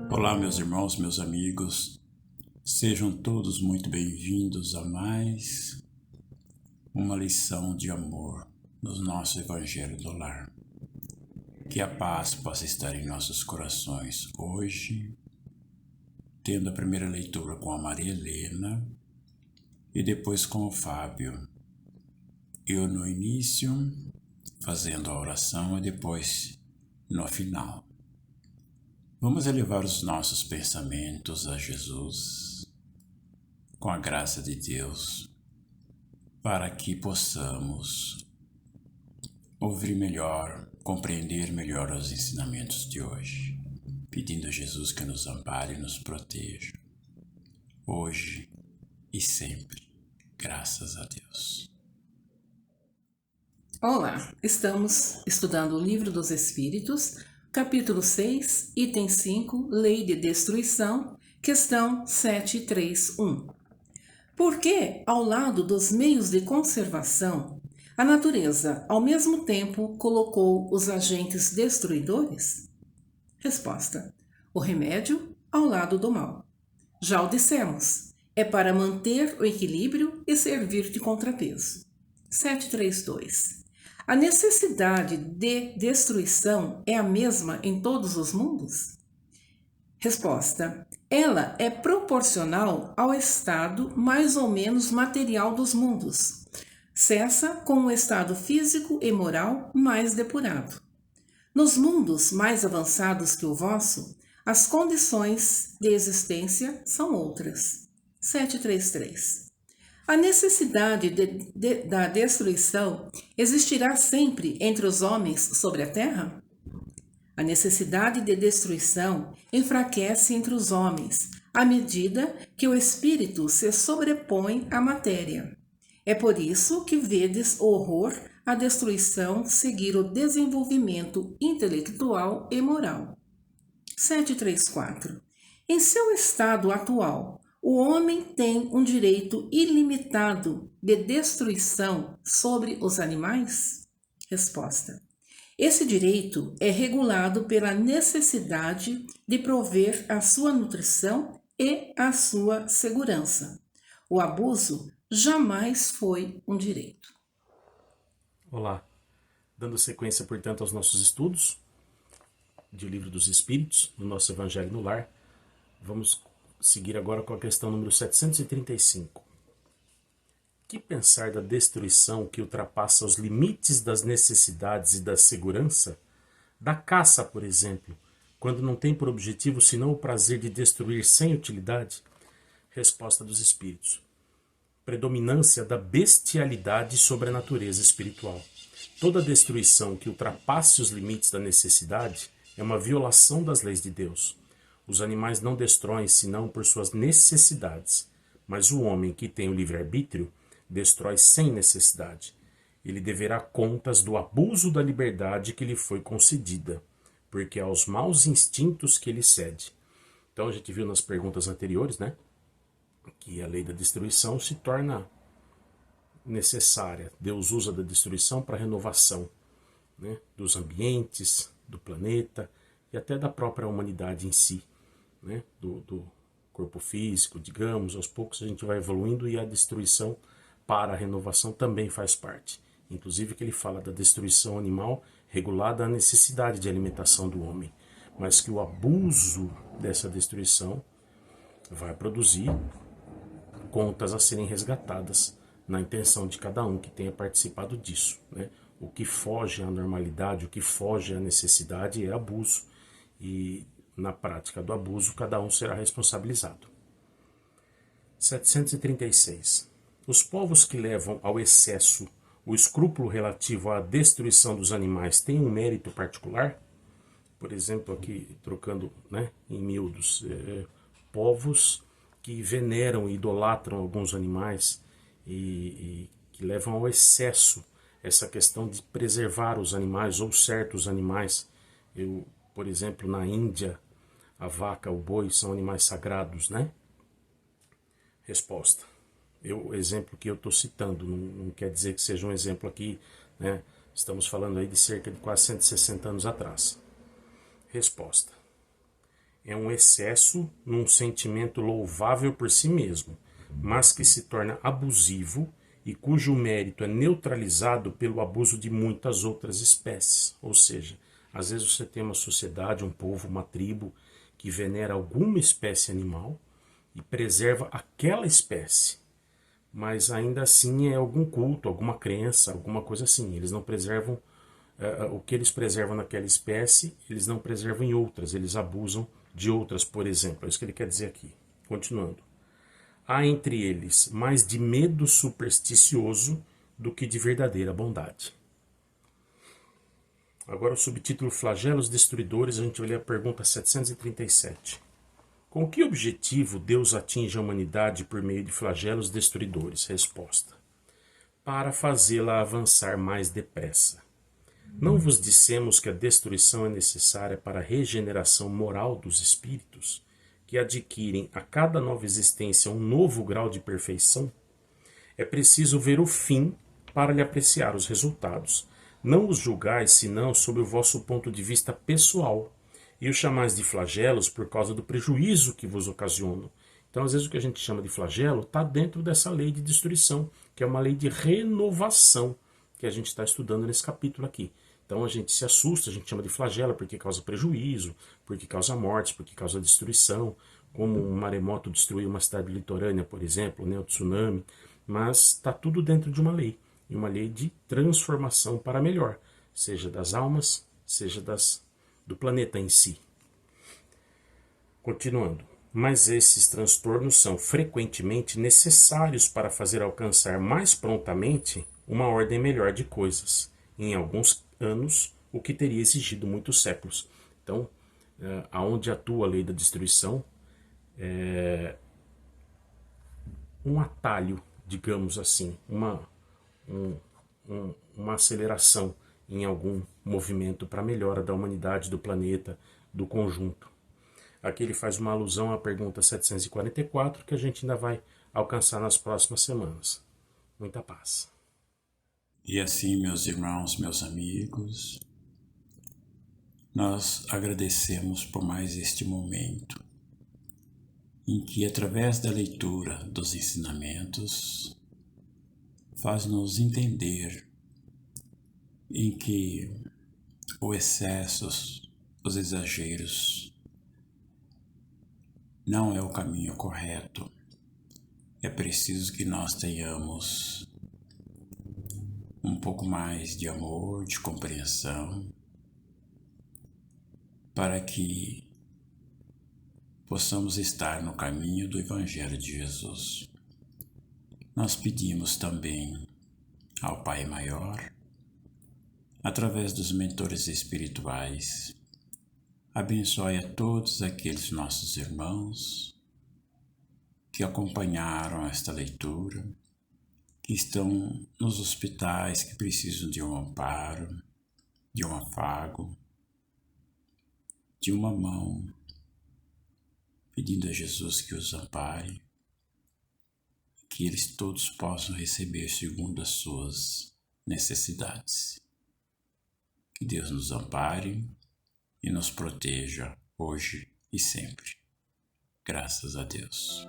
Olá, meus irmãos, meus amigos, sejam todos muito bem-vindos a mais uma lição de amor no nosso Evangelho do Lar. Que a paz possa estar em nossos corações hoje, tendo a primeira leitura com a Maria Helena e depois com o Fábio. Eu no início, fazendo a oração e depois no final. Vamos elevar os nossos pensamentos a Jesus, com a graça de Deus, para que possamos ouvir melhor, compreender melhor os ensinamentos de hoje, pedindo a Jesus que nos ampare e nos proteja, hoje e sempre, graças a Deus. Olá, estamos estudando o Livro dos Espíritos, capítulo 6, item 5, Lei de Destruição, questão 731. Por que, ao lado dos meios de conservação, a natureza, ao mesmo tempo, colocou os agentes destruidores? Resposta: o remédio ao lado do mal. Já o dissemos, é para manter o equilíbrio e servir de contrapeso. 732. A necessidade de destruição é a mesma em todos os mundos? Resposta: ela é proporcional ao estado mais ou menos material dos mundos. Cessa com o estado físico e moral mais depurado. Nos mundos mais avançados que o vosso, as condições de existência são outras. 733. A necessidade da destruição existirá sempre entre os homens sobre a terra? A necessidade de destruição enfraquece entre os homens, à medida que o espírito se sobrepõe à matéria. É por isso que vedes o horror à destruição seguir o desenvolvimento intelectual e moral. 734. Em seu estado atual, o homem tem um direito ilimitado de destruição sobre os animais? Resposta: esse direito é regulado pela necessidade de prover a sua nutrição e a sua segurança. O abuso jamais foi um direito. Olá, dando sequência, portanto, aos nossos estudos de Livro dos Espíritos, no nosso Evangelho no Lar, vamos seguir agora com a questão número 735. Que pensar da destruição que ultrapassa os limites das necessidades e da segurança? Da caça, por exemplo, quando não tem por objetivo senão o prazer de destruir sem utilidade? Resposta dos Espíritos: predominância da bestialidade sobre a natureza espiritual. Toda destruição que ultrapasse os limites da necessidade é uma violação das leis de Deus. Os animais não destroem senão por suas necessidades, mas o homem que tem o livre-arbítrio destrói sem necessidade. Ele deverá contas do abuso da liberdade que lhe foi concedida, porque é aos maus instintos que ele cede. Então a gente viu nas perguntas anteriores, né, que a lei da destruição se torna necessária. Deus usa da destruição para a renovação, né, dos ambientes, do planeta e até da própria humanidade em si, né, do corpo físico, digamos. Aos poucos a gente vai evoluindo e a destruição para a renovação também faz parte. Inclusive que ele fala da destruição animal regulada à necessidade de alimentação do homem, mas que o abuso dessa destruição vai produzir contas a serem resgatadas na intenção de cada um que tenha participado disso, né? O que foge à normalidade, o que foge à necessidade é abuso, e na prática do abuso cada um será responsabilizado. 736. Os povos que levam ao excesso o escrúpulo relativo à destruição dos animais têm um mérito particular? Por exemplo, aqui trocando, né, em miúdos, povos que veneram e idolatram alguns animais e que levam ao excesso essa questão de preservar os animais ou certos animais. Por exemplo, na Índia, a vaca, o boi são animais sagrados, né? Resposta: o exemplo que eu estou citando não quer dizer que seja um exemplo aqui, né? Estamos falando aí de cerca de quase 160 anos atrás. Resposta: é um excesso num sentimento louvável por si mesmo, mas que se torna abusivo e cujo mérito é neutralizado pelo abuso de muitas outras espécies. Ou seja, às vezes você tem uma sociedade, um povo, uma tribo que venera alguma espécie animal e preserva aquela espécie, mas ainda assim é algum culto, alguma crença, alguma coisa assim. Eles não preservam o que eles preservam naquela espécie, eles não preservam em outras, eles abusam de outras, por exemplo. É isso que ele quer dizer aqui. Continuando. Há entre eles mais de medo supersticioso do que de verdadeira bondade. Agora o subtítulo Flagelos Destruidores, a gente vai ler a pergunta 737. Com que objetivo Deus atinge a humanidade por meio de flagelos destruidores? Resposta. Para fazê-la avançar mais depressa. Não vos dissemos que a destruição é necessária para a regeneração moral dos espíritos, que adquirem a cada nova existência um novo grau de perfeição? É preciso ver o fim para lhe apreciar os resultados. Não os julgais, senão, sob o vosso ponto de vista pessoal, e os chamais de flagelos por causa do prejuízo que vos ocasionam. Então, às vezes, o que a gente chama de flagelo está dentro dessa lei de destruição, que é uma lei de renovação, que a gente está estudando nesse capítulo aqui. Então, a gente se assusta, a gente chama de flagelo porque causa prejuízo, porque causa mortes, porque causa destruição, como um maremoto destruiu uma cidade litorânea, por exemplo, né, o tsunami. Mas está tudo dentro de uma lei, e uma lei de transformação para melhor, seja das almas, seja do planeta em si. Continuando. Mas esses transtornos são frequentemente necessários para fazer alcançar mais prontamente uma ordem melhor de coisas, em alguns anos, o que teria exigido muitos séculos. Então, aonde atua a lei da destruição, é um atalho, digamos assim, uma aceleração em algum movimento para a melhora da humanidade, do planeta, do conjunto. Aqui ele faz uma alusão à pergunta 744, que a gente ainda vai alcançar nas próximas semanas. Muita paz. E assim, meus irmãos, meus amigos, nós agradecemos por mais este momento, em que, através da leitura dos ensinamentos, faz-nos entender em que o excesso, os exageros, não é o caminho correto. É preciso que nós tenhamos um pouco mais de amor, de compreensão, para que possamos estar no caminho do Evangelho de Jesus. Nós pedimos também ao Pai Maior, através dos mentores espirituais, abençoe a todos aqueles nossos irmãos que acompanharam esta leitura, que estão nos hospitais, que precisam de um amparo, de um afago, de uma mão, pedindo a Jesus que os ampare, que eles todos possam receber segundo as suas necessidades. Que Deus nos ampare e nos proteja hoje e sempre. Graças a Deus.